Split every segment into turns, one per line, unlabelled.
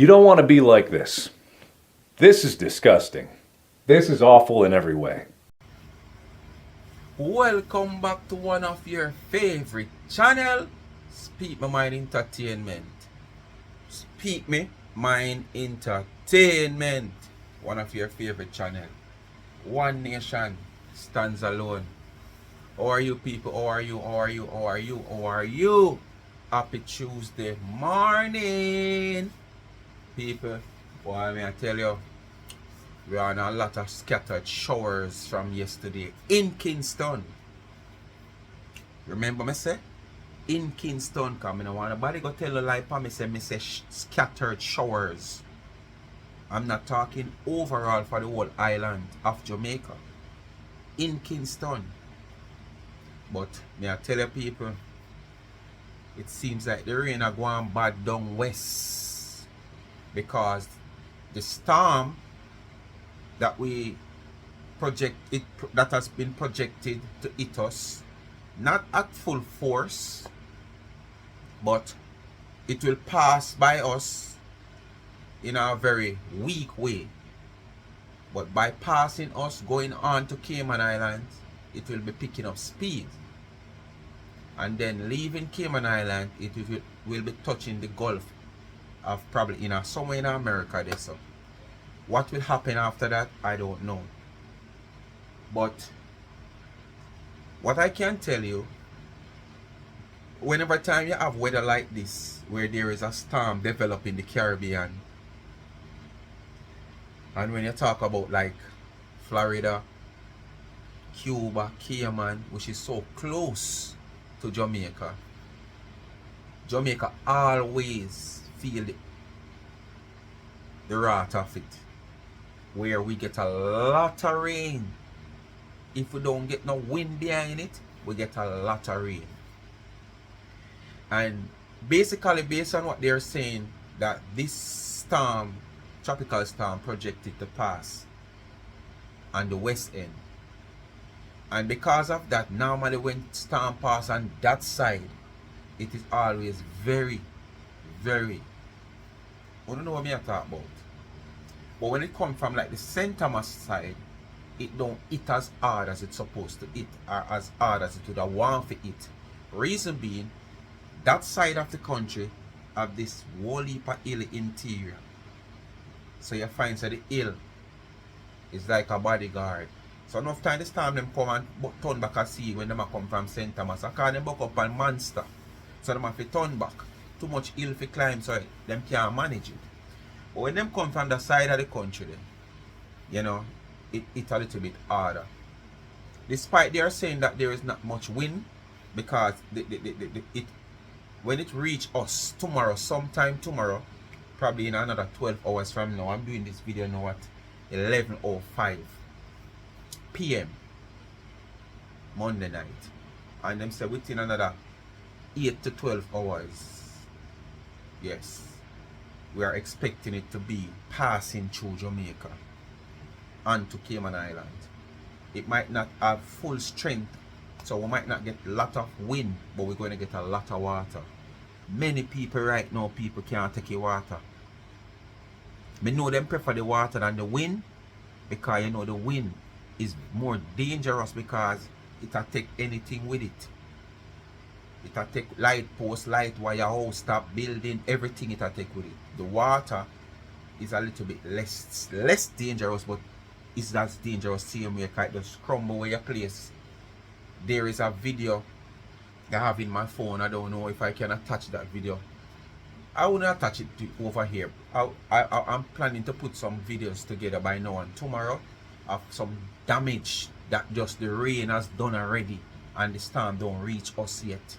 You don't want to be like this. This is disgusting. This is awful in every way.
Welcome back to one of your favorite channel, Speak My Mind Entertainment. Speak Me Mind Entertainment. One of your favorite channel. One nation stands alone. How are you people? How are you? How are you? How are you? How are you? Happy Tuesday morning. People, boy, may I tell you, we are on a lot of scattered showers from yesterday in Kingston. Remember me say? In Kingston, come. I don't want nobody go tell a lie for me say scattered showers. I'm not talking overall for the whole island of Jamaica. In Kingston. But may I tell you people, it seems like the rain are going bad down west. Because the storm that that has been projected to hit us, not at full force, but it will pass by us in a very weak way. But by passing us, going on to Cayman Islands, it will be picking up speed. And then leaving Cayman Island, it will be touching the Gulf of probably somewhere in America there. So what will happen after that, I don't know. But what I can tell you, whenever time you have weather like this, where there is a storm developing in the Caribbean, and when you talk about like Florida, Cuba, Cayman, which is so close to Jamaica, Jamaica always feel the wrath of it, where we get a lot of rain. If we don't get no wind behind it, we get a lot of rain. And basically, based on what they're saying, that this storm, tropical storm, projected to pass on the west end. And because of that, normally when storm pass on that side, it is always very, very, I don't know what I'm talking about. But when it comes from like the St. Thomas side, it don't hit as hard as it's supposed to hit, or as hard as it would have want to hit. Reason being, that side of the country have this whole heap of hill interior. So you find that the hill is like a bodyguard. So enough time this time them come and turn back and see when them come from St. Thomas. I call them back up on monster. So them have to turn back. Too much hill to climb, so them can't manage it. But when them come from the side of the country, then, it's a little bit harder. Despite they are saying that there is not much wind, because when it reach us tomorrow, sometime tomorrow, probably in another 12 hours from now, I'm doing this video now at 11:05 p.m. Monday night, and them say within another 8 to 12 hours, yes, we are expecting it to be passing through Jamaica and to Cayman Island. It might not have full strength, so we might not get a lot of wind, but we're going to get a lot of water. Many people right now, people can't take the water. I know them prefer the water than the wind, because the wind is more dangerous, because it will take anything with it. It will take light post, light wire, house, stop building, everything it will take with it. The water is a little bit less dangerous, but it's as dangerous same way, because it just crumble where your place. There is a video I have in my phone. I don't know if I can attach that video. I will not attach it over here. I'm planning to put some videos together by now and tomorrow of some damage that just the rain has done already, and the storm don't reach us yet.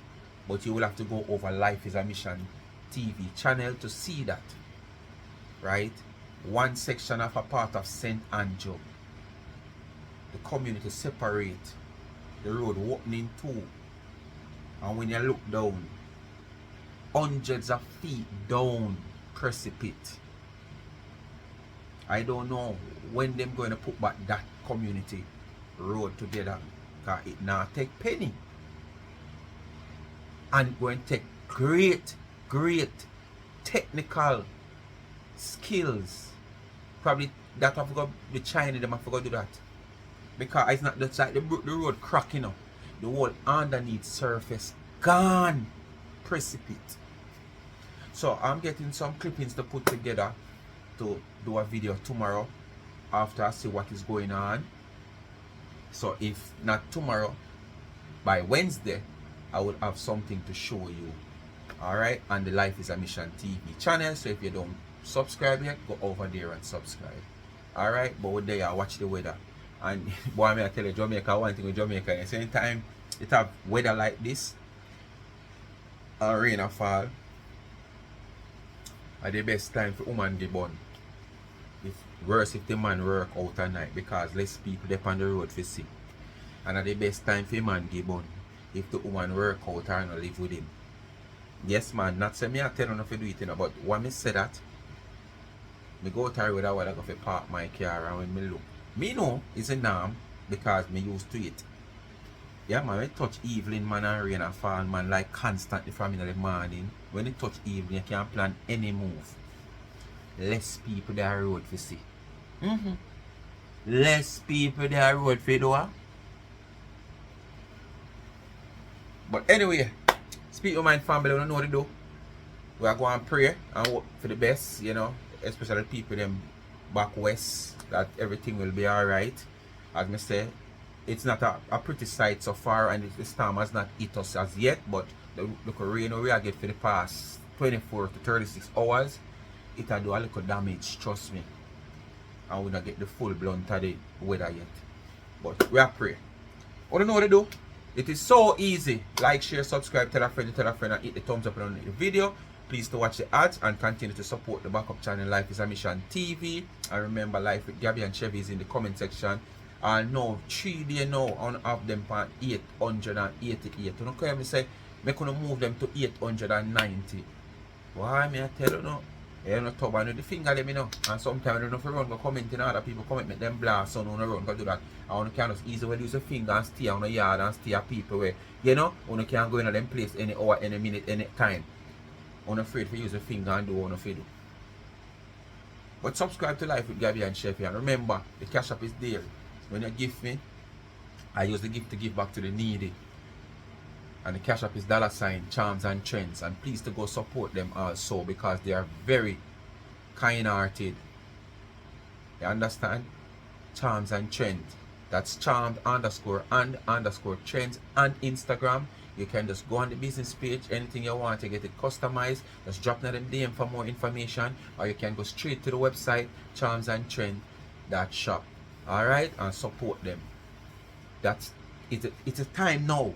But you will have to go over Life is a Mission TV channel to see that. Right? One section of a part of St. Andrew, the community separate, the road opening too, and when you look down, hundreds of feet down precipice. I don't know when them going to put back that community road together, because it now take penny, and going to take great technical skills. Probably that I forgot the China them I forgot do that. Because it's not just like the road cracking up. The whole underneath surface gone. Precipitate. So I'm getting some clippings to put together to do a video tomorrow after I see what is going on. So if not tomorrow, by Wednesday, I will have something to show you. Alright, on the Life is a Mission TV channel. So if you don't subscribe yet, go over there and subscribe. Alright, but we're there, watch the weather. And boy, I tell you, Jamaica, one thing with Jamaica, at the same time, it have weather like this, and rain or fall, at the best time for woman get born. It's worse if the man work out at night because less people there on the road for see. And at the best time for man get born if the woman work out or not live with him. Yes man, not say me I tell you not to do it, you know, but when me say that, me go to with a while I go to park my car and when me look. Me know it's a norm because me used to it. Yeah man, when it touch evening man and rain and fall man like constantly from in the morning. When it touch evening you can't plan any move. Less people there road for see. Less people there road for do. But anyway, speak your mind family, we don't know what to do. We are going to pray and hope for the best, you know, especially people them back west, that everything will be alright. As I say, it's not a pretty sight so far and the storm has not hit us as yet, but the rain we get for the past 24 to 36 hours, it will do a little damage, trust me. And we don't get the full blunt of the weather yet. But we are pray. We don't know what to do. It is so easy. Like, share, subscribe, tell a friend, and hit the thumbs up on the video. Please to watch the ads and continue to support the backup channel Life is a Mission TV. And remember, Life with Gabby and Chevy is in the comment section. And now 3 days now on have them for 888. You don't care me say me gonna move them to 890. Why me I tell you now? You know top and the finger let me know. And sometimes I don't know if you run go comment in other people comment make them blast so no run go do that. And you can just easily use a finger and stay on the yard and stay at people where you know you can go in them place any hour, any minute, any time. I'm afraid to use a finger and do what you do. But subscribe to Life with Gabby and Chevy and remember the cash app is there. When you gift me, I use the gift to give back to the needy. And the cash app is $ Charms and Trends. And please to go support them also because they are very kind-hearted. You understand? Charms and Trends. That's charmed _and_ trends and Instagram. You can just go on the business page, anything you want to get it customized. Just drop them DM for more information. Or you can go straight to the website, charmsandtrend.shop. Alright, and support them. It's a time now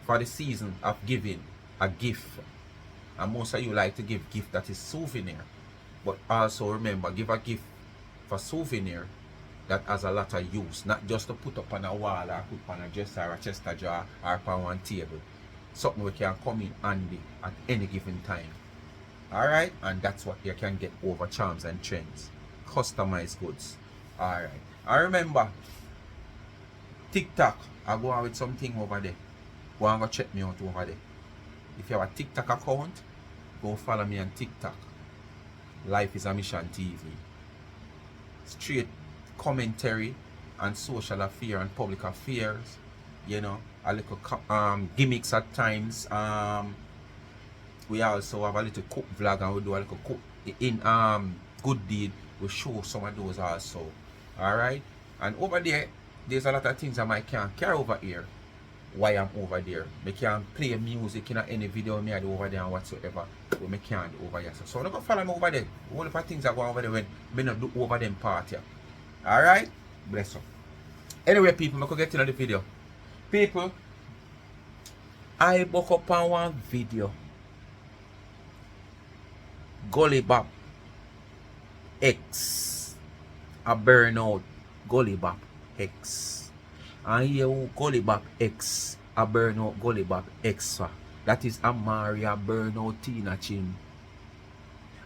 for the season of giving a gift. And most of you like to give gift that is souvenir. But also remember, give a gift for souvenir that has a lot of use. Not just to put up on a wall or put on a dresser or a chest of jar or on one table. Something we can come in handy at any given time. Alright, and that's what you can get over Charms and Trends. Customized goods. Alright. And remember, TikTok, I go on with something over there. Go and go check me out over there. If you have a TikTok account, go follow me on TikTok. Life is a Mission TV. Straight commentary and social affairs and public affairs. You know, a little gimmicks at times. We also have a little cook vlog and we do a little cook in good deed. We show some of those also. Alright? And over there, there's a lot of things I can't carry over here. Why I'm over there. I can't play music in any video I do over there and whatsoever. But I can't do over here. So I'm not going to follow me over there. All of the things are going over there when I not do over them part here. Alright? Bless you. Anyway, people, I'm going to get into the video. People, I woke up on one video. Gully Bop X. A burnout Gully Bop X. And here Gully Bop X. A burnout Gully Bop X. That is Amari a burnout Tina Chin.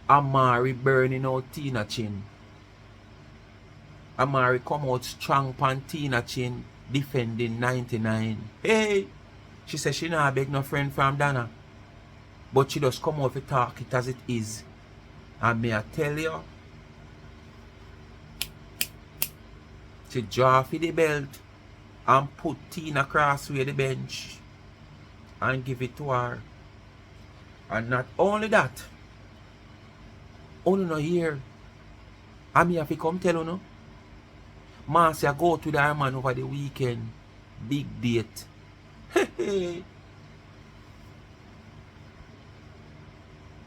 Amari burning out Tina Chin. Amari come out strong pan Tina Chin defending 99. Hey! She said she not beg no friend from Dana. But she just come out to talk it as it is. And me I tell you, she draw for the belt and put Tina Crossway the bench and give it to her. And not only that, only no here. And me have to come tell you no. Marcia go to the man over the weekend. Big date.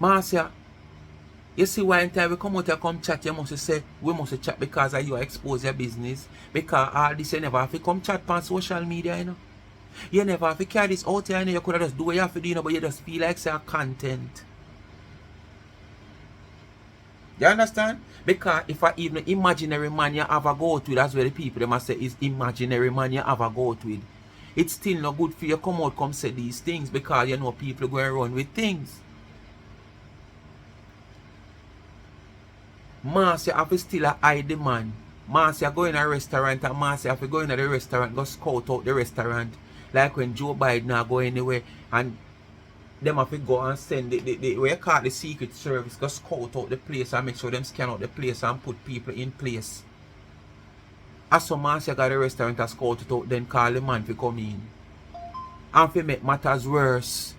Marcia, you see why anytime we come out here come chat, you must say we must chat because you expose your business. Because all this you never have to come chat on social media, you know. You never have to carry this out here, you know. You could have just do what you have to do, you know, but you just feel like say content. You understand? Because if I even imaginary man you have a go to, that's where the people they must say is imaginary man you have a go to it. It's still not good for you come out come say these things because you know people going to run with things. Marcia have to still hide the man. Marcia go in a restaurant and Marcia have to go in the restaurant, go scout out the restaurant. Like when Joe Biden not go anywhere and them have to go and send the what you call the secret service, go scout out the place and make sure them scan out the place and put people in place. As some Marcia got the restaurant and scout it out, then call the man to come in. And to make matters worse,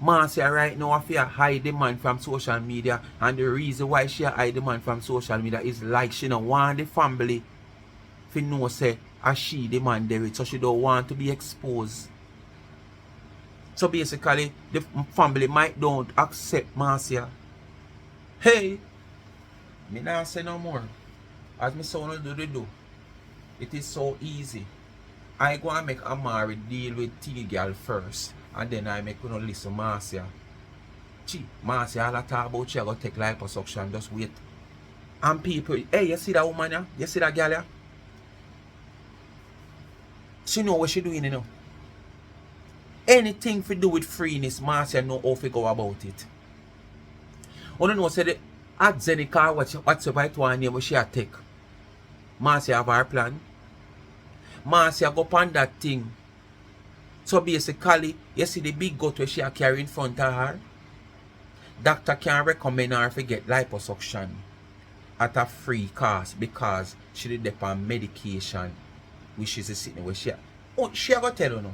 Marcia right now have to hide the man from social media, and the reason why she hide the man from social media is like she don't want the family to know say as she the man there it, so she don't want to be exposed. So basically the family might don't accept Marcia. Hey, me not say no more. As me son do. It is so easy. I go and make Amari deal with T-girl first. And then I make you listen Marcia. Marcia all I talk about she go take liposuction, just wait. And people, hey, you see that woman here? You see that girl here? She know what she doing, you know. Anything to do with freeness, Marcia know how to go about it. You know say the Zenica whatsoever it one name she a take. Marcia have her plan. Marcia go on that thing. So basically, you see the big gut where she carry in front of her. Doctor can recommend her to get liposuction at a free cost because she did depend on medication, which is a sitting where she. Oh, she go tell you no.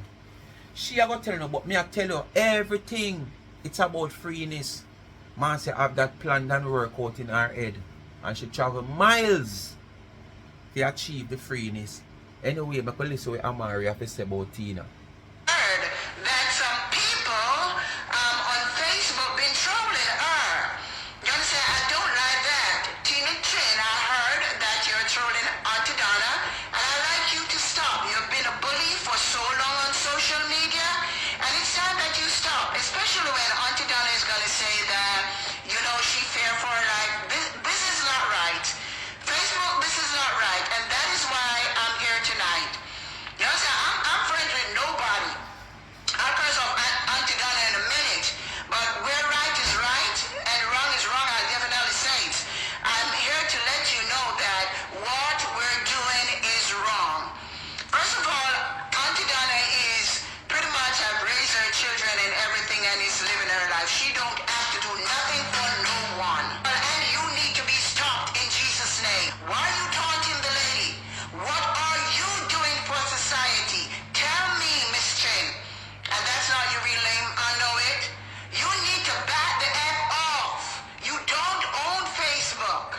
She go tell you no, but me I tell you everything. It's about freeness. Marcia have that planned and work out in her head, and she travel miles to achieve the freeness. Anyway, I can listen what Amari have to say about Tina.
That some people on Facebook been trolling her. You understand? I don't like that. Tina Chin, I heard that you're trolling Auntie Donna, and I'd like you to stop. You've been a bully for so long on social media, and it's time that you stop. Especially when Auntie Donna is gonna say that, you know, she fair for her life. This is not right. Facebook, this is not right, and that is why I'm here tonight. You understand? I'm friends with nobody. I'll curse off Auntie Donna in a minute, but where right is right and wrong is wrong, I definitely say it. I'm here to let you know that what we're doing is wrong. First of all, Auntie Donna is pretty much have raised her children and everything and is living her life. She don't have to do nothing for no one. And you need to be stopped in Jesus' name. Why are you taunting the lady? What are you doing for society? Tell me, Miss Chin. And that's not your real name, I know it. You need to back the F off. You don't own Facebook.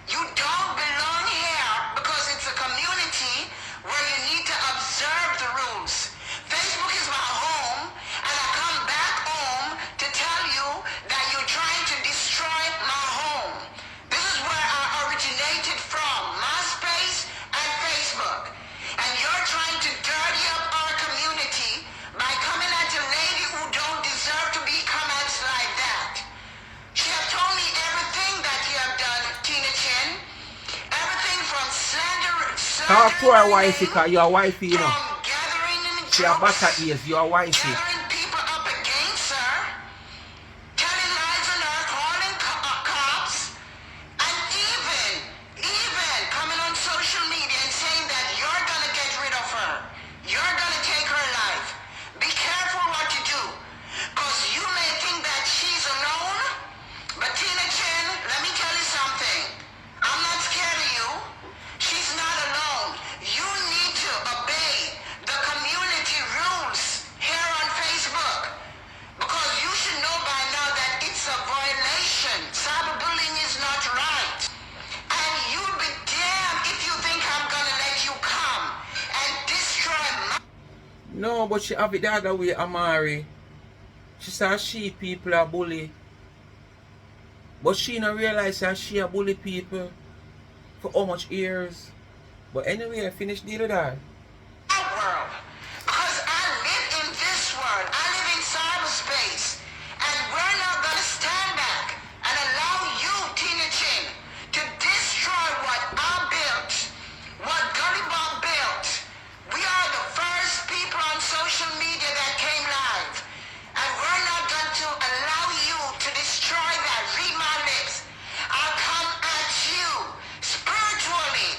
You don't belong here because it's a community where you need to observe the rules. Facebook is my home, and I come back home to tell you that you're trying to destroy my home. This is where I originated from, MySpace and Facebook. And you're trying to dirty up our community by coming at a lady who don't deserve to be comments like that. She have told me everything that you have done, Tina Chin. Everything from slander,
Talk to her wifey, because you're a wifey, you know.
from gathering in
She a
groups,
better ears, you're a wifey.
gathering people up against her, telling lies on her, calling cops, and even coming on social media and saying that you're gonna get rid of her. You're gonna take her life. Be careful what you do, because you may think that she's alone,
No, but she have it the other way, Amari. She said she people are bully. But she not realize that she a bully people for how much years. But anyway, I finished deal with her.
World. Because I live in this world. I live in cyberspace. And we're not going to stand back and allow you, Tina Chin, to destroy what I built, what Gully Bob built. We are the first people on social media that came live. And we're not going to allow you to destroy that. Read my lips. I'll come at you spiritually.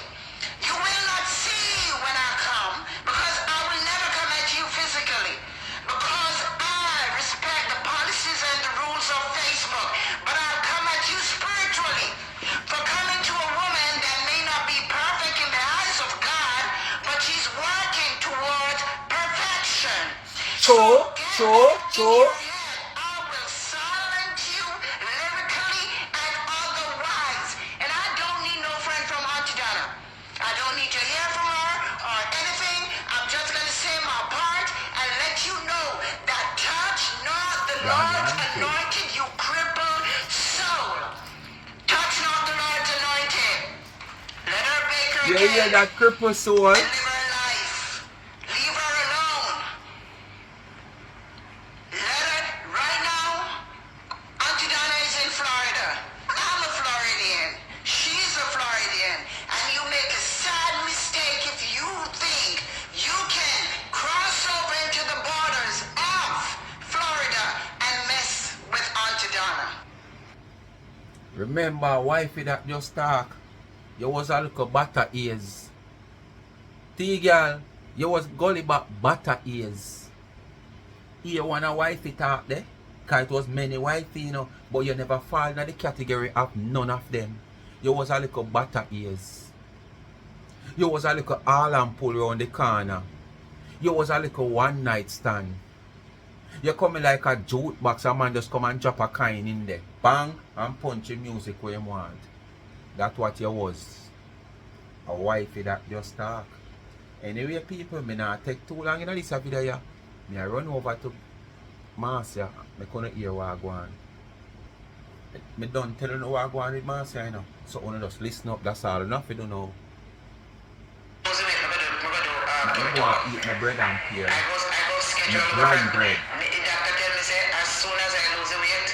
You will not see when I come because I will never come at you physically because I respect the policies and the rules of Facebook, but I'll come at you spiritually for coming to a woman that may not be perfect in the eyes of God, but she's working towards perfection.
So.
I will silence you lyrically and otherwise. And I don't need no friend from Auntie Donna. I don't need to hear from her or anything. I'm just going to say my part and let you know that touch not the Lord's anointed, you crippled soul. Touch not the Lord's anointed. Let her bake her
Yeah,
cake
that cripple soul.
and live her life. Leave her alone. Let her, right now, Auntie Donna is in Florida. I'm a Floridian. She's a Floridian. And you make a sad mistake if you think you can cross over into the borders of Florida and mess with Auntie Donna.
Remember, wifey that just talk. You was a little butter ears. T-girl, you was gully back butter ears. You want a wifey talk there? Cause it was many wifey, you know, but you never fall in the category of none of them. You was a little butter ears. You was a little all and pull around the corner. You was a little one night stand. You coming like a jukebox, a man just come and drop a coin in there. Bang, and punch the music where you want. That's what you was. A wifey that just talk. Anyway, people, me not take too long in this video. Yeah. Me I run over to Marcia. Me couldn't hear what I go on. Me done telling you what I go on with Marcia, you know. So only just listen up, that's all enough you don't know. I go and eat my bread and pear.
I go schedule
Brown bread.
The doctor tell me say as soon as I lose the weight,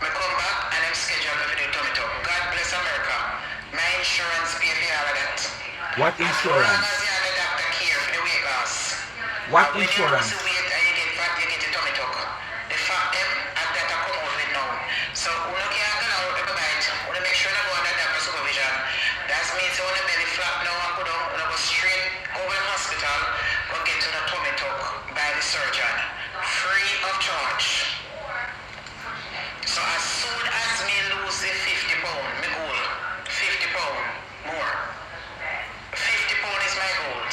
I come back and I'm scheduled to do tummy tuck. God bless America. My insurance pay for all of that.
What insurance?
As long as you have a doctor care for the weight loss.
What
And when
insurance?
you lose the weight and you get fat, you get the tummy tuck. The fat them and that I come out with now. So we don't care about every bite. We make sure you go under doctor supervision. That means when the belly flap now and go down, we go straight over the hospital, go get to the tummy tuck by the surgeon. Free of charge. So as soon as me lose the 50 pound, my goal, 50 pound more. 50 pound is my goal.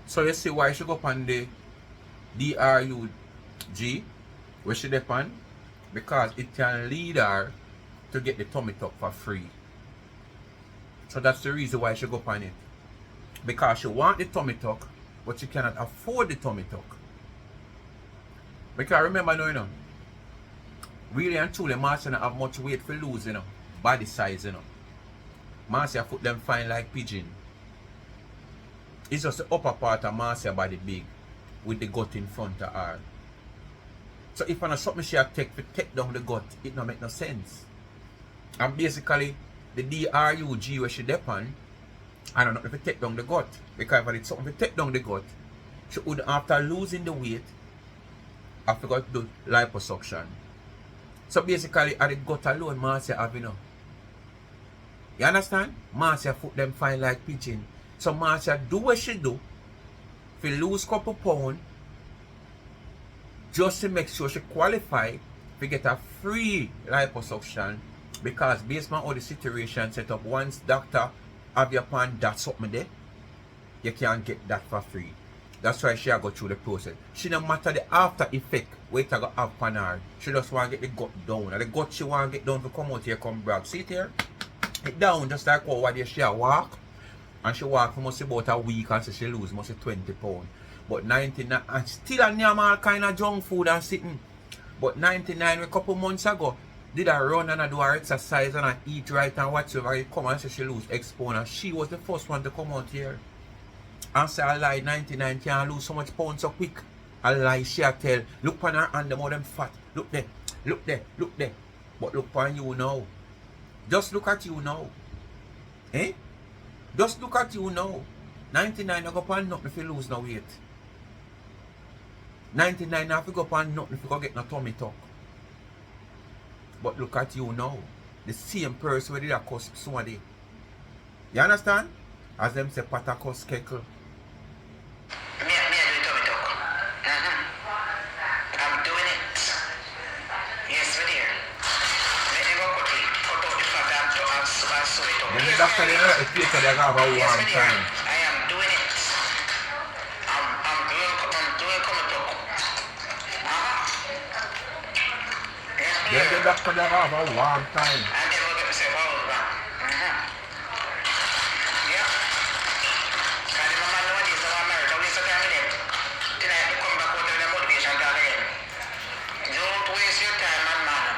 So you see why she go up on the DRUG, where she depend? Because it can lead her to get the tummy tuck for free. So that's the reason why she go up on it. Because she want the tummy tuck, but she cannot afford the tummy tuck. Because remember now, you know, really and truly, Marcia don't have much weight for lose, you know, body size, you know. Marcia foot them fine like pigeon. It's just the upper part of Marcia body big, with the gut in front of her. So if I know something she take to take down the gut, it don't make no sense. And basically, the DRUG where she depend, I don't know if it take down the gut. Because if it's something to take down the gut, she would, after losing the weight, have to go to do liposuction. So basically, at the gut alone, Marcia have, you know. You understand? Marcia foot them fine like pigeon. So Marcia do what she do, if you lose couple pound, just to make sure she qualify to get a free liposuction. Because based on all the situation set up, once doctor have your pan that something there, you can't get that for free. That's why she go through the process. She no matter the after effect wait to go have on her. She just want to get the gut down. And the gut she want to get down to come out here, come brag. See it here? It down just like how she walk. And she walk for must about a week and so she lose must 20 pounds. But 99, and still a name all kind of junk food and sitting. But 99 a couple months ago, did a run and I do her exercise and I eat right and whatsoever. It come and say she lose X pound and she was the first one to come out here. And say I lie, 99 can't lose so much pounds so quick. I lie, she a tell, look on her hand, them all them fat. Look there, look there, look there. But look on you now. Just look at you now. Eh? Just look at you now. 99 I go upon nothing if you lose no weight. 99 I go upon nothing if you go get no tummy tuck. But look at you now. The same person who did a cuss somebody. You understand? As them say pata cuss keckle.
Me do it, tummy tuck. I'm doing it. Yes, we dear. Let me go cut out the fat and sew it up.
Then the doctor they know it takes they have a warm time.
I am doing it. I'm doing coming tuck. Yes, we
Then the
dear.
doctor they have a warm time.
And then we'll get myself out back. Yeah. Because the mama nowadays don't want married. Don't waste your time with them. Tonight we come back out with the motivation talk again. Don't waste your time, man.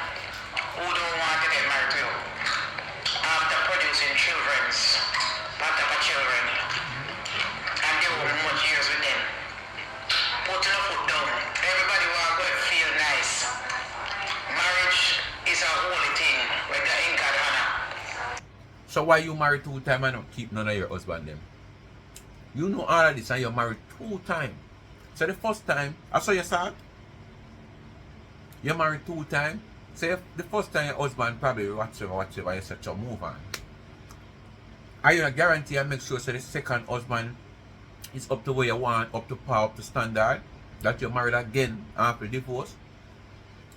Who don't want to get married to you? After producing children's, children, and they will much years with them. Putting a foot down. Everybody want to feel nice. Marriage is a holy thing. Like the in God honor.
So why you married 2 times and not keep none of your husband them? You know all of this and you're married 2 times. So the first time, I saw your son. You're married 2 times. So if the first time your husband probably whatever you said to move on. Are you a guarantee and make sure so the second husband is up to where you want, up to par, up to standard, that you're married again after divorce?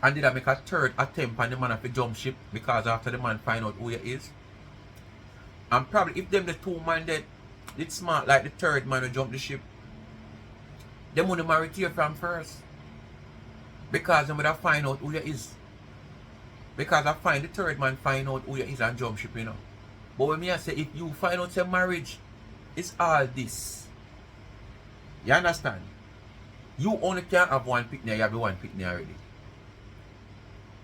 And did I make a third attempt on the man to jump ship because after the man find out who he is? And probably if them the 2 man that did smart like the third man who jump the ship, them want to marry to you from first. Because them would have find out who you is. Because I find the third man find out who you is and jump ship, you know. But when me I say if you find out your marriage, it's all this. You understand? You only can't have one picnic, you have one picnic already.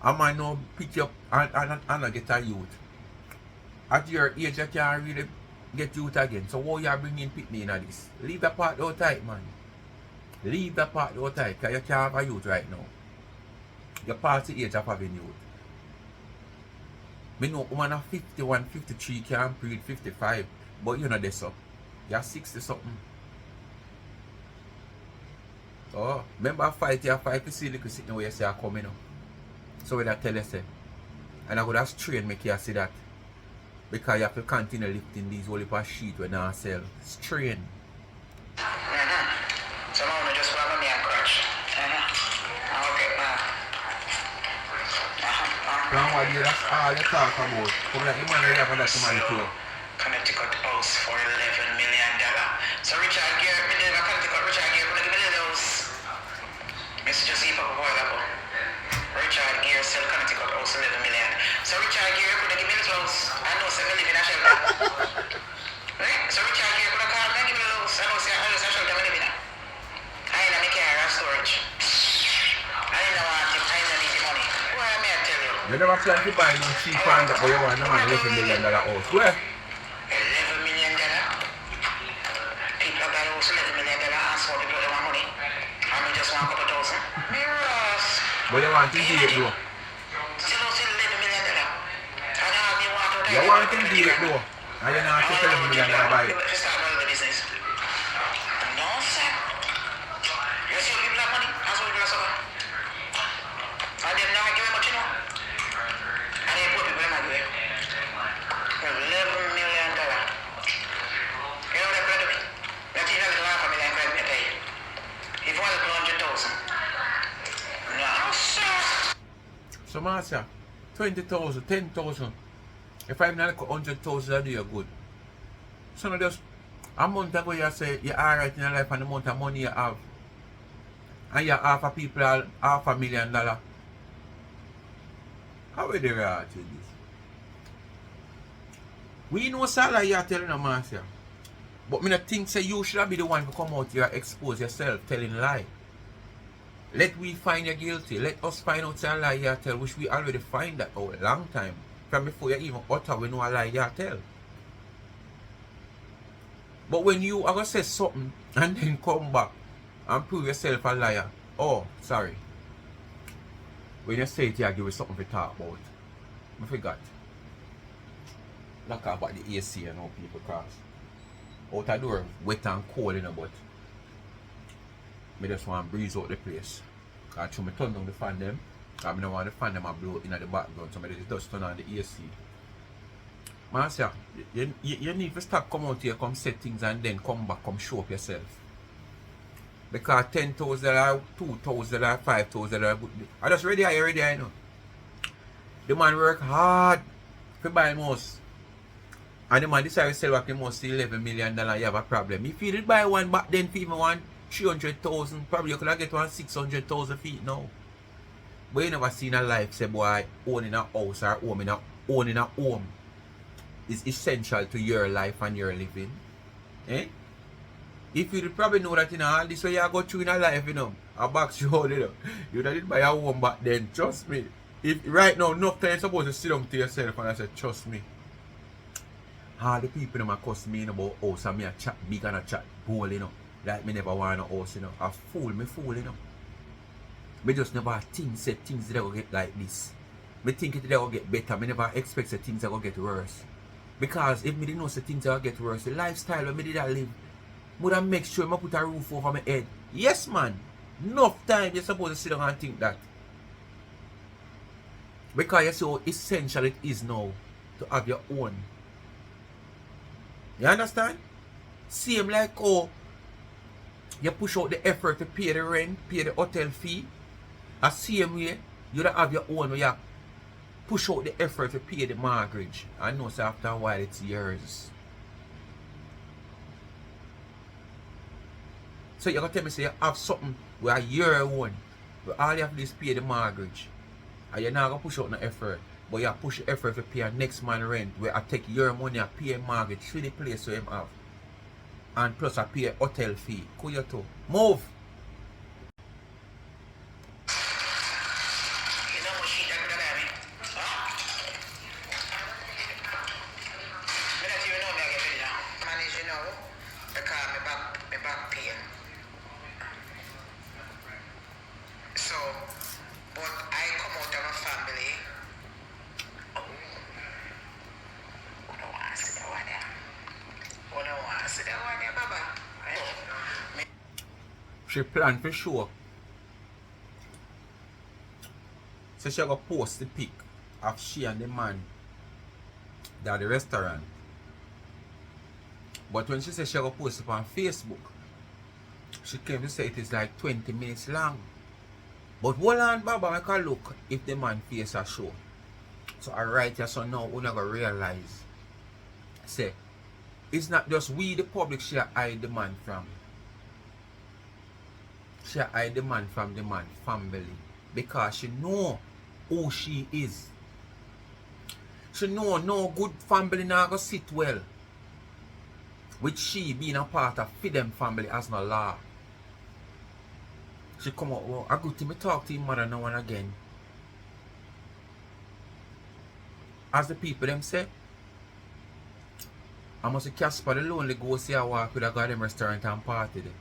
A man now pick you up and get a youth. At your age you can't really get youth again. So why you bringing picnic in this? Leave that part out tight, man. Leave that part out tight because you can't have a youth right now. You're past the age of having youth. Me know woman of 51, 53 can't breed 55. But you know this up. You're 60 something. Oh, remember fight you fight to see the sitting where you say I coming up. So when I tell you say. And I would have strain make you see that. Because you have to continue lifting these whole heap of sheet when I sell. Strain.
So now I just want me and crutch. Okay,
Now what you that's all you talk about. Come like the man you have that man too.
Connecticut house for $11 million. So Richard Gere, me never Connecticut. Richard Gere, gonna give me the house. Mr. Joseph of Boilable. Richard Gere sell Connecticut house $11 million. So Richard Gere could give me the house. I know say me live in a shelter. Right? So Richard Gere could call me and give me the house. I know say I live in a shelter me live in. I ain't a car and storage. I ain't no want it. I ain't need the money. What am I tell you?
You never plan to buy no cheap and but you want no man $11 million house. Where?
$11 million. People got house $11 million and so people don't want money. And me just want a couple thousand. Me Ross.
But you want to do it though.
Still don't see $11 million. And now me want to
You want to do it though. And you not take $11 million buy it.
Let's start another business. No, sir. You see people have money, and so people are suffering. And them not give much, you know. And they poor people not give. $11 million. You know what they're going to do? Let's see if I can $500,000 me pay. If you want to $100,000. No, sir.
So Marcia, 20,000, 10,000. If I'm not 100,000 I do you good. So now just a month ago you say you're alright in your life and the amount of money you have. And you half a people $500,000. How will they react to this? We know salary you're telling them, Marcia. But me not think say you should be the one to come out here and expose yourself telling lie. Let we find you guilty. Let us find out a lie you tell, which we already find that out a long time. From before you even utter, we know a lie you tell. But when you are going to say something and then come back and prove yourself a liar, oh, sorry. When you say it, you give you something to talk about. I forgot. Like about the AC and how people cross. Out the door, wet and cold, you know, but I just want to breeze out the place. I try to turn down the fan them. I don't want the fan them to blow in the background. Somebody just turn on the AC. Marcia, you need to stop come out here, come set things and then come back, come show up yourself. Because $10,000, $2,000, $5,000, I just ready, I know. The man work hard to buy most. And the man decide to sell back the most $11 million, you have a problem. If you did buy one back then for even one 300,000, probably you could have get one 600,000 feet now. But you never seen a life say boy owning a house or owning a home is essential to your life and your living. Eh? If you probably know that, you know, all this way you go through in a life, you know, a box you hold, you know, you did buy a home back then, trust me. If right now, enough time you're supposed to sit down to yourself and I say, trust me. All the people that cuss me about house and me a chat big and a chat bold, you know, like me never want a house, you know. A fool, you know. Me just never think say things that will get like this. Me think it will get better. Me never expect say things that will get worse. Because if me didn't know say things will get worse, the lifestyle when me did live, would I make sure I put a roof over my head. Yes, man. Enough time you're supposed to sit down and think that. Because you see how essential it is now to have your own. You understand? Same like oh, you push out the effort to pay the rent, pay the hotel fee. The same way, you don't have your own where you push out the effort to pay the mortgage. I know so after a while it's yours. So you're going to tell me say you have something where your own, where all you have to do is pay the mortgage. And you're not going to push out no effort. But you push the effort to pay a next man rent where I take your money and pay a mortgage to the place where you have. And plus I pay a hotel fee. Could you too? Move! She planned for sure. So she gonna post the pic of she and the man at the restaurant. But when she said she gonna post it on Facebook, she came to say it is like 20 minutes long. But hold on, Baba, I can look if the man face a show. So I write here so now we're not gonna realize. Say, it's not just we the public she hide the man from. She hide the man from the man family because she know who she is. She know no good family now go sit well with she being a part of them family as no law. She come out, well, I go to me talk to him mother now and again. As the people them say, I must say Casper the lonely go see a walk with a goddamn restaurant and party there.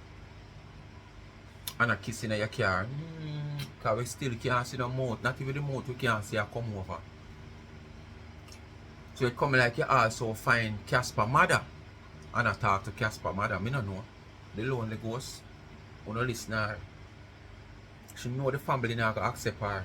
And a kiss in your car. Because we still can't see the mouth. Not even the mouth we can't see her come over. So it come like you also find Casper mother. And I talk to Casper mother. I don't know. The lonely ghost. You don't listen to her. She know the family now going to accept her.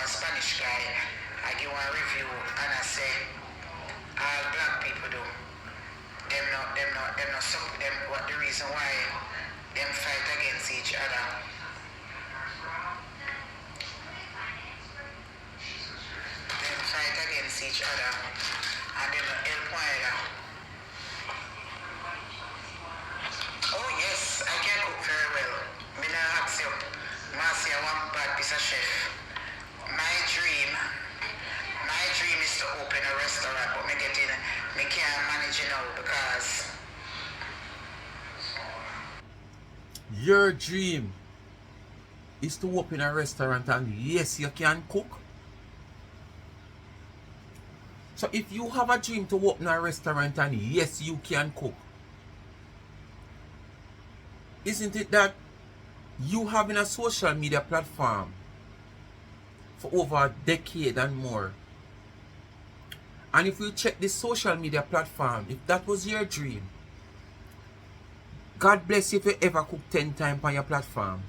Spanish guy, I give one review and I say all black people do. Them not what the reason why them fight against each other. against each other and them help one another. Oh yes, I can cook very well. Me not ask you. Marcia, one bad piece of chef. My dream is to open a restaurant, but me can't manage it now because
Your dream is to open a restaurant, and yes, you can cook. So if you have a dream to open a restaurant and yes, you can cook, isn't it that you having a social media platform for over a decade and more? And if you check this social media platform, if that was your dream, God bless you if you ever cook 10 times on your platform.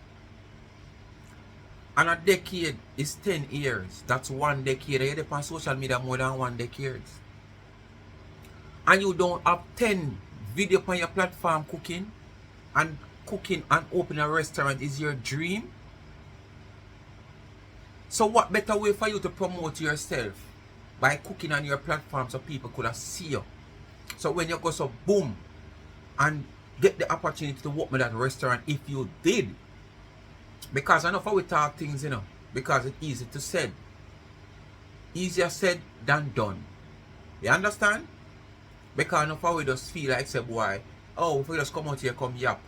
And a decade is 10 years. That's 1 decade. You're on social media more than 1 decade. And you don't have 10 video on your platform cooking and opening a restaurant is your dream. So what better way for you to promote yourself by cooking on your platform so people could have see you? So when you go so boom and get the opportunity to open that restaurant, if you did, because I know how we talk things, you know, because it's easy to say. Easier said than done. You understand? Because I know how we just feel like, say, boy, oh, if we just come out here, come yap.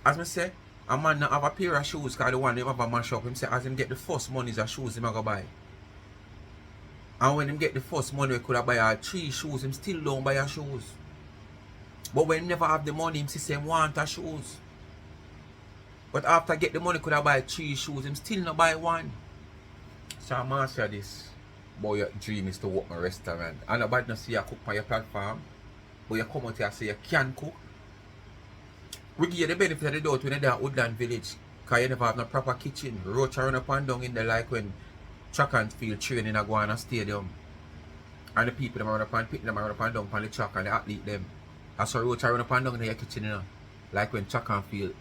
As I say, a man not have a pair of shoes because the one him have a mash up. Him say, as him get the first money is a shoes him go buy. And when him get the first money, he could have buy 3 shoes, him still don't buy a shoes. But when him never have the money, him say him want a shoes. But after get the money, could have buy 3 shoes, him still not buy 1. So Marcia, this boy, your dream is to open a restaurant. And nobody not see you cook on your platform, but you come out here and say you can cook. We give you the benefit of the doubt when you're at Woodland Village, because you never have no proper kitchen. Roach around up and down in the like when track and field training in a Guana Stadium. And the people them around up and pick them around up and down on the track and the athlete them. That's why roach around up and down in your kitchen, you know. Like when track and field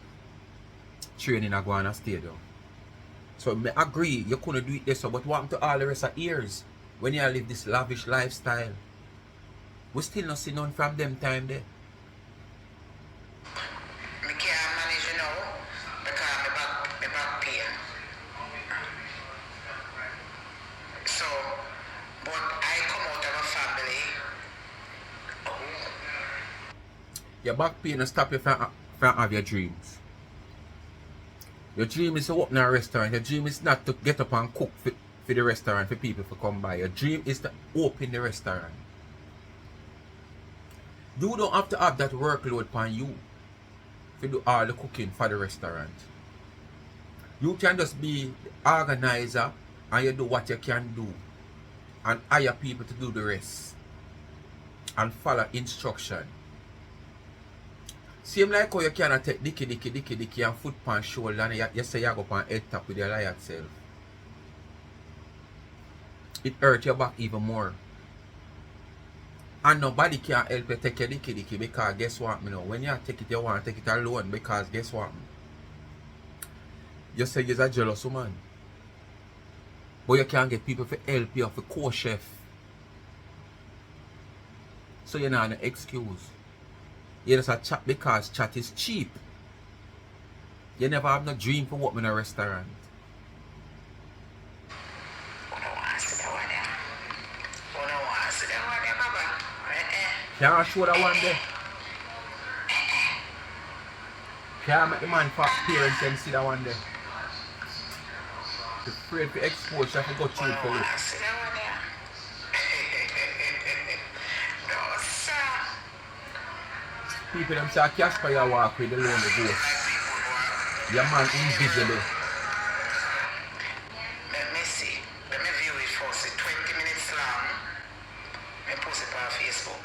training in a Guana Stadium. So I agree, you couldn't do it this, but what happened to all the rest of years when you live this lavish lifestyle? We still not see none from them time there.
me can't manage it now because my back pain. So, but I come out of a family.
Your back pain will stop you from have your dreams. Your dream is to open a restaurant. Your dream is not to get up and cook for the restaurant for people to come by. Your dream is to open the restaurant. You don't have to have that workload upon you to do all the cooking for the restaurant. You can just be the organizer and you do what you can do and hire people to do the rest and follow instruction. Same like how you cannot take dicky and foot pan shoulder and you say you go on head top with your liar self. It hurts your back even more. And nobody can help you take your dicky because guess what, you know, when you take it, you want to take it alone because guess what? You say you're a jealous woman. But you can't get people to help you for co-chef. So you're not an excuse. You just a chat because chat is cheap. You never have no dream for opening a restaurant. Can't show that one there. Can't make the man for parents and see that one there. The afraid to expose you have to go through it for you. People them say Casper you walk with the lonely ghost. Your man invisible.
Let me see. Let me view it first. It's 20 minutes long. I post it on Facebook.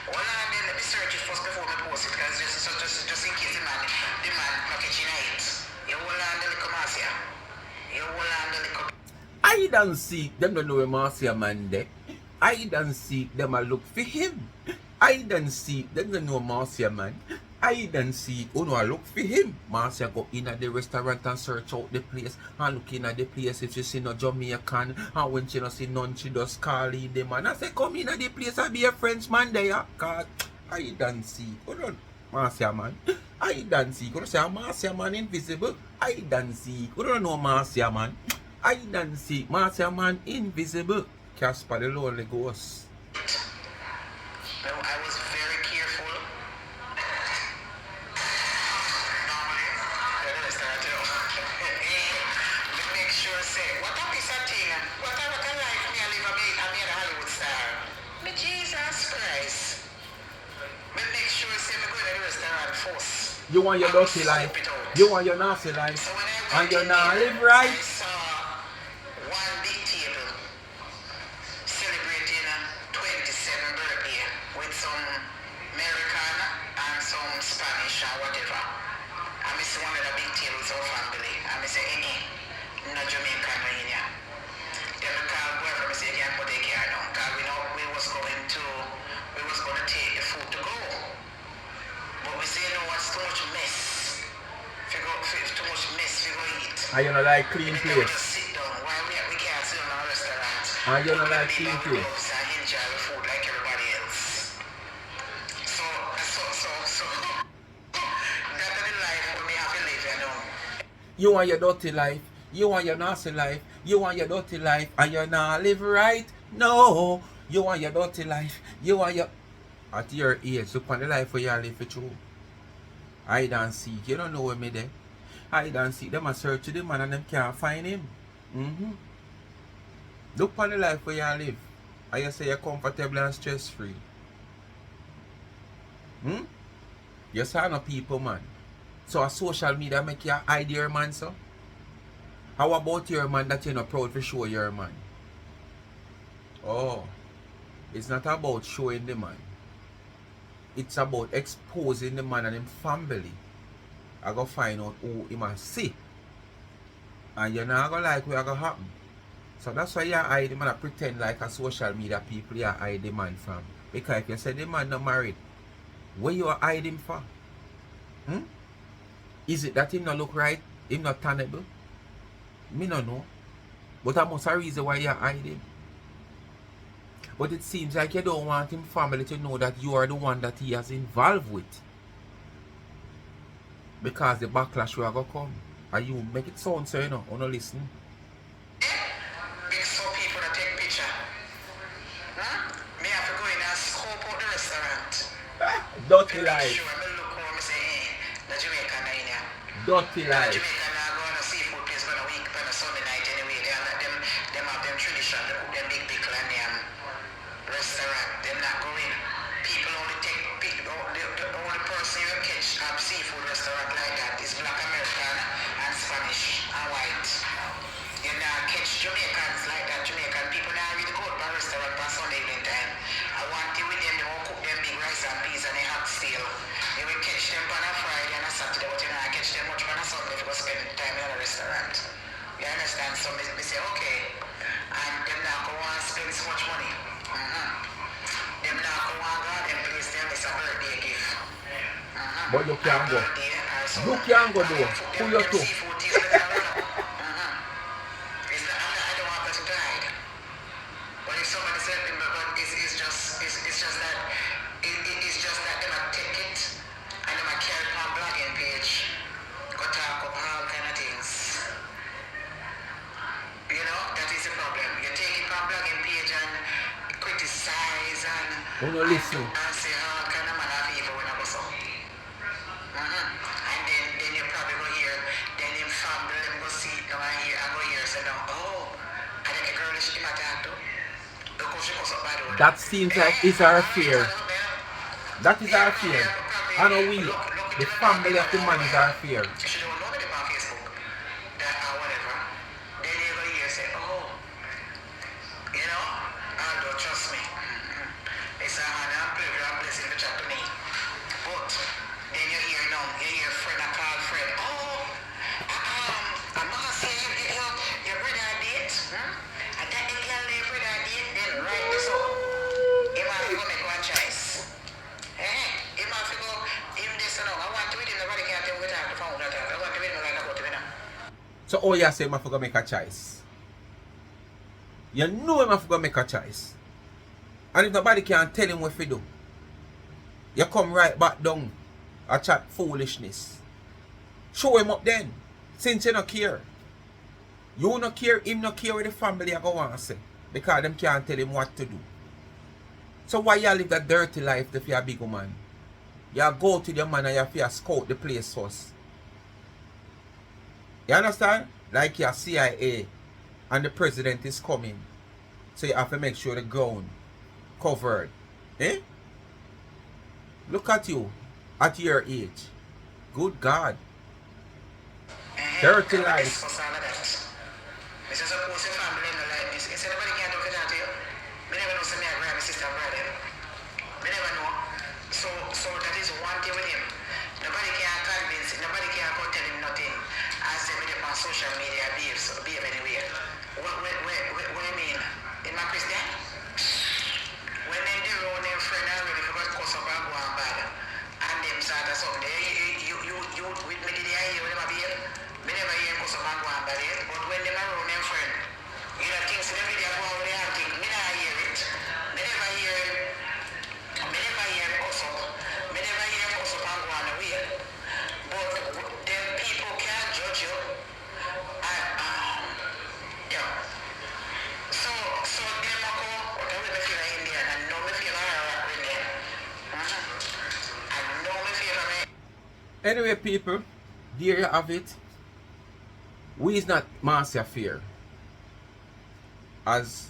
Hold on then, let me search it first before I post it, because just in case the man not catching it. You hold on the little Marcia. You hold on the little.
I don't see them don't know where Marcia man there. I don't see them a look for him. I don't see them don't know Marcia man. Hide and seek. Oh no, I look for him. Marcia go in at the restaurant and search out the place. And looking at the place if she see no Jamaican. And when she no see none, she just call in the man. I say, come in at the place and be a Frenchman there. Cause hide and seek. Hold on, Marcia man. Hide and seek. You say Marcia man invisible. Hide and seek. You don't know Marcia man. Hide and seek. Marcia man invisible. Casper the lonely ghost.
No, I was very careful. Normally, I don't start to make sure say, what a piece of thing, what a life me I live a Hollywood star. Me Jesus Christ. Me make sure say me go to the restaurant first.
You want your dirty life. You want your nasty life.
So when I
And
went
you're
in
not
there,
live right.
I saw one big table celebrating 27th birthday with some American and some Spanish or whatever. I miss one of the big tables of family. I miss say, no Jamaican no in here. Then we call whoever I say, can't put a care now. Because we know we was going to take the food to go. But we say, no, it's too much mess. If too much mess, we go eat.
And you don't like clean
And then we
place.
just sit down. Why we can't sit down in a restaurant?
And you don't
We
like
be
clean
on
place.
gloves and enjoy the food like everybody else. So that's the life we may have to live, you know.
You want your dirty life. You want your nasty life. You want your dirty life. And you're not live right. No. You want your dirty life. You want your... At your age, look on the life where you live for true. Hide and seek. You don't know where me there. Hide and seek. Them a search to the man and them can't find him. Look on the life where you live. And you say you're comfortable and stress free. You saw no people, man. So a social media make you hide your man, so? How about your man that you're not proud to show your man? Oh. It's not about showing the man. It's about exposing the man and his family. I go find out who he must see. And you're not gonna like what's gonna happen. So that's why you hide him and pretend like a social media people you hide the man from. Because if you say the man not married, what you hide him for? Is it that him not look right? Him not tannable? Me no know. But that must a reason why you hide him. But it seems like you don't want him family to know that you are the one that he has involved with. Because the backlash will go come. And you make it sound so you know, or no listen.
Big so people that take picture. Me have to go in and scope out the restaurant.
Dirty
Make
life.
sure I look home and say, the Jamaican in here.
Dirty life.
Jamaican now go on a seafood place on a week, on a Sunday night anyway. They have them tradition, they cook them big pickle and them restaurant. Them not going. People only take the only person you catch at seafood restaurant like that is black American and Spanish and white. You not catch Jamaicans like that. Jamaican people now really go to a restaurant on Sunday evening time. I want you with them, they won't cook them big rice and peas and a hot steel. You will catch them on a Friday and a Saturday, but you know I catch them much on a Sunday if you go spend time in a restaurant. You understand? So me say, okay. And them not go and spend so much money. Them not go and go them place them is a birthday gift.
But you can't go. You can't go though. Who you to?
I don't want person to hide. But if somebody said but it's just that they might take it and they might carry it on blogging page. Go talk up all kind of things. You know, that is the problem. You take it on blogging page and criticize and
Who no listen?
and say all kind of man have evil when I go so. And then you probably go hear, then in family them go see it now and go hear say now, oh, I think a girl is in my dad too. Look how she goes up by the road.
That seems like it's our fear. That is our fear. I know we, the family of the man is our fear.
She don't know me on Facebook, that or whatever. Then you go hear say, oh, you know, although trust me, it's a honor and pleasure and blessing to chat to me. But then you hear now, you hear friend, I call friend, oh, I'm gonna say your brother date, and that the girl your brother date, then write this up. He might go make one choice. He might go, him this and now,
all you say him have to go make a choice. You know him have to go make a choice. And if nobody can tell him what to do, you come right back down and chat foolishness. Show him up then. Since you don't care. You don't care, him not care what the family are going to say. Because them can't tell him what to do. So why you live that dirty life if you're a big man? You go to the man and you have to scout the place first. You understand? Like your CIA and the president is coming. So you have to make sure the ground covered. Eh? Look at you at your age. Good God. Dirty life.
This is a posted family in the life. It's anybody can't talk it out to you. Me never know some me grab my sister brother. Me never know. So that is one thing with him. Nobody can convince, nobody can go tell him nothing. As they with him on social media behave anywhere. What do you mean? In my Christian? When they do own their friend already for what cause of a go and bad. And them sort of something. You with me did I hear them behave? Me never hear cause of a go and bad. But when they around their friend, you know things in every day go out there and think, me never hear it. Me never hear cause of. Me never hear cause of and go on away. But them people can't judge you. Yeah. So them a go, whatever me feel in there, and know me feel alright with them. I know me feel me.
Anyway, people, there you have it. We is not Marcia fear. As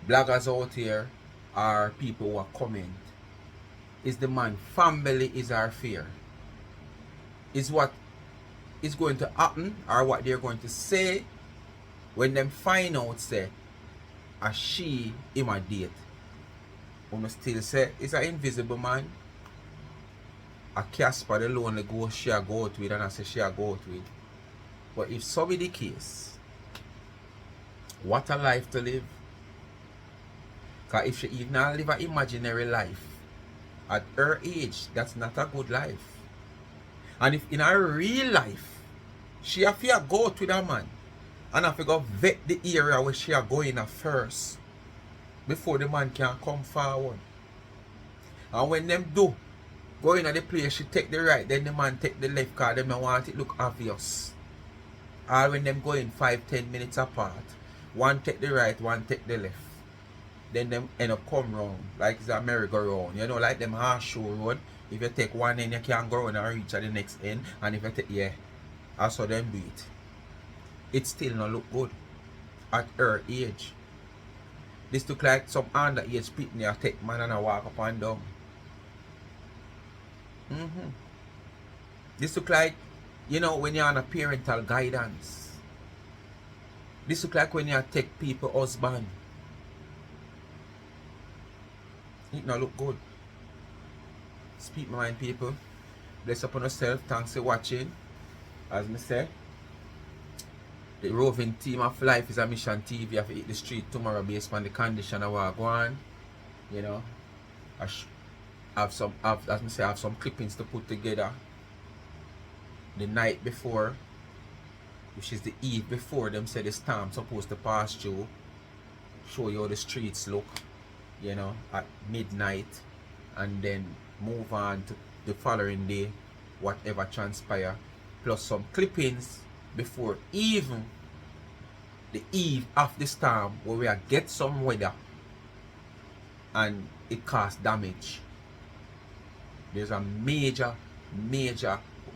bloggers out here are people who are comment. Is the man family is our fear. Is what is going to happen or what they're going to say when them find out say a she him a date. We still say it's an invisible man. A Casper the lonely ghost she a go out with and I say she a go out with. But if so be the case, what a life to live. Because if she even live an imaginary life at her age, that's not a good life. And if in her real life she have to go out with a man and have to go vet the area where she are going at first before the man can come forward. And when them do go in at the place, she take the right, then the man take the left because them don't want it look obvious. Or when them go in 5-10 minutes apart, one take the right, one take the left. Then them end up come round like it's a merry-go-round. You know, like them horseshoe road. If you take one end, you can't go around and reach at the next end. And if you take, yeah, I saw them do it. It still not look good at her age. This look like some underage pitney a take man and a walk up and down. This look like, you know, when you're on a parental guidance. This look like when you take people husband. It not look good. Speak my mind, people. Bless upon yourself. Thanks for watching. As me say, the roving team of life is a mission TV. You have to hit the street tomorrow based on the condition of what go on. You know, I have some clippings to put together. The night before, which is the eve before, them say the storm supposed to pass through. Show you how the streets look, you know, at midnight, and then move on to the following day, whatever transpire, plus some clippings before even the eve of the storm where we get some weather and it cause damage. There's a major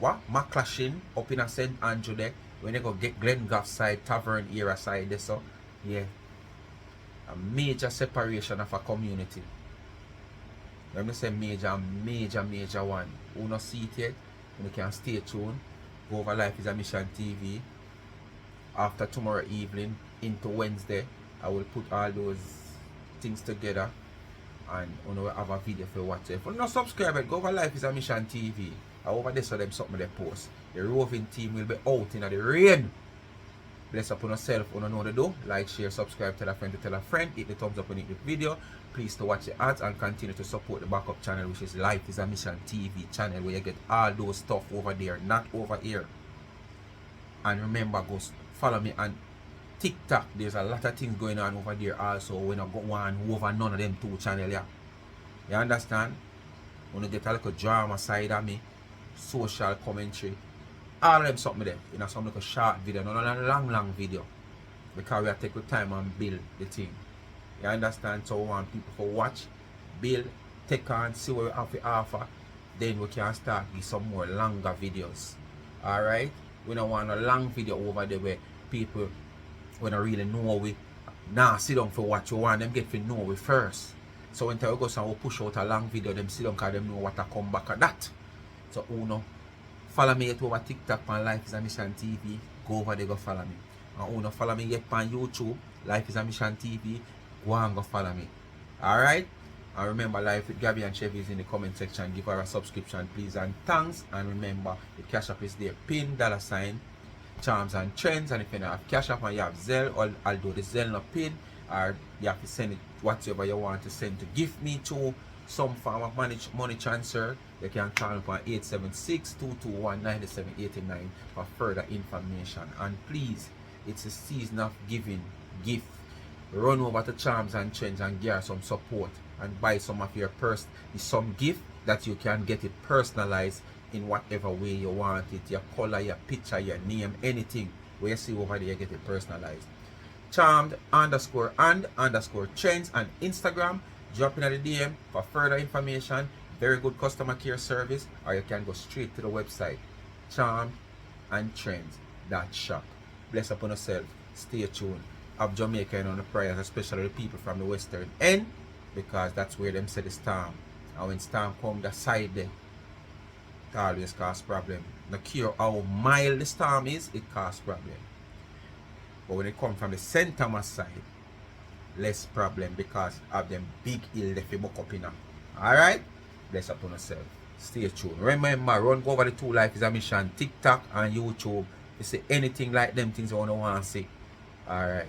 Backlashing up in a St. Andrew there when they go get Glengoff side, Tavern era side there, so yeah, a major separation of a community. Let me say major one. Who not see it yet, you can stay tuned. Go over Life is a Mission TV. After tomorrow evening into Wednesday, I will put all those things together and you know, have a video for you watch. If you not subscribe, go over Life is a Mission TV. Over there, so them something they post. The roving team will be out in the rain. Bless upon yourself, you know what to do. Like, share, subscribe, tell a friend to tell a friend. Hit the thumbs up on the video. Please to watch the ads and continue to support the backup channel, which is Life is a Mission TV channel, where you get all those stuff over there, not over here. And remember, go follow me on TikTok. There's a lot of things going on over there also. We not go on over none of them two channels. Yeah. You understand? When you get a little drama side of me, social commentary, all of them something there. You know, some little short video, not a long video. Because we have to take the time and build the thing. You understand? So we want people to watch, build, take on, see what we have to offer. Then we can start with some more longer videos. Alright? We don't want a long video over there where people when I really know we sit down for watch. We want them get to know we first. So when we go and we push out a long video, them sit down because them know what to come back at that. So Uno, follow me over TikTok on Life is a Mission TV. Go over there, go follow me. And Uno, follow me yet on YouTube, Life is a Mission TV. Go and go follow me. Alright? And remember, Life with Gabby and Chevy is in the comment section. Give her a subscription, please, and thanks. And remember, the cash app is there, pin $, Charms and Trends. And if you don't have cash app and you have Zelle, or I'll do the Zelle no pin, or you have to send it whatever you want to send to give me to some form of money transfer. You can call me on 876-221-9789 for further information. And please, it's a season of giving gift. Run over to Charms and Trends and get some support and buy some of your some gift that you can get it personalized in whatever way you want it. Your color, your picture, your name, anything where you see over there, you get it personalized. Charmed _and_ Trends on Instagram. Drop in at the DM for further information. Very good customer care service, or you can go straight to the website charmandtrends.shop. Bless upon yourself. Stay tuned. Of Jamaica and on the prayers, especially the people from the western end, because that's where them say the storm. And when storm come that side there, it always cause problem. No care how mild the storm is, it cause problem. But when it come from the center side, less problem because of them big hill they fi buck up in. Alright? Bless upon yourself. Stay tuned. Remember, run go over the 2 Life is a Mission, TikTok and YouTube. You see anything like them things you want to see. Alright.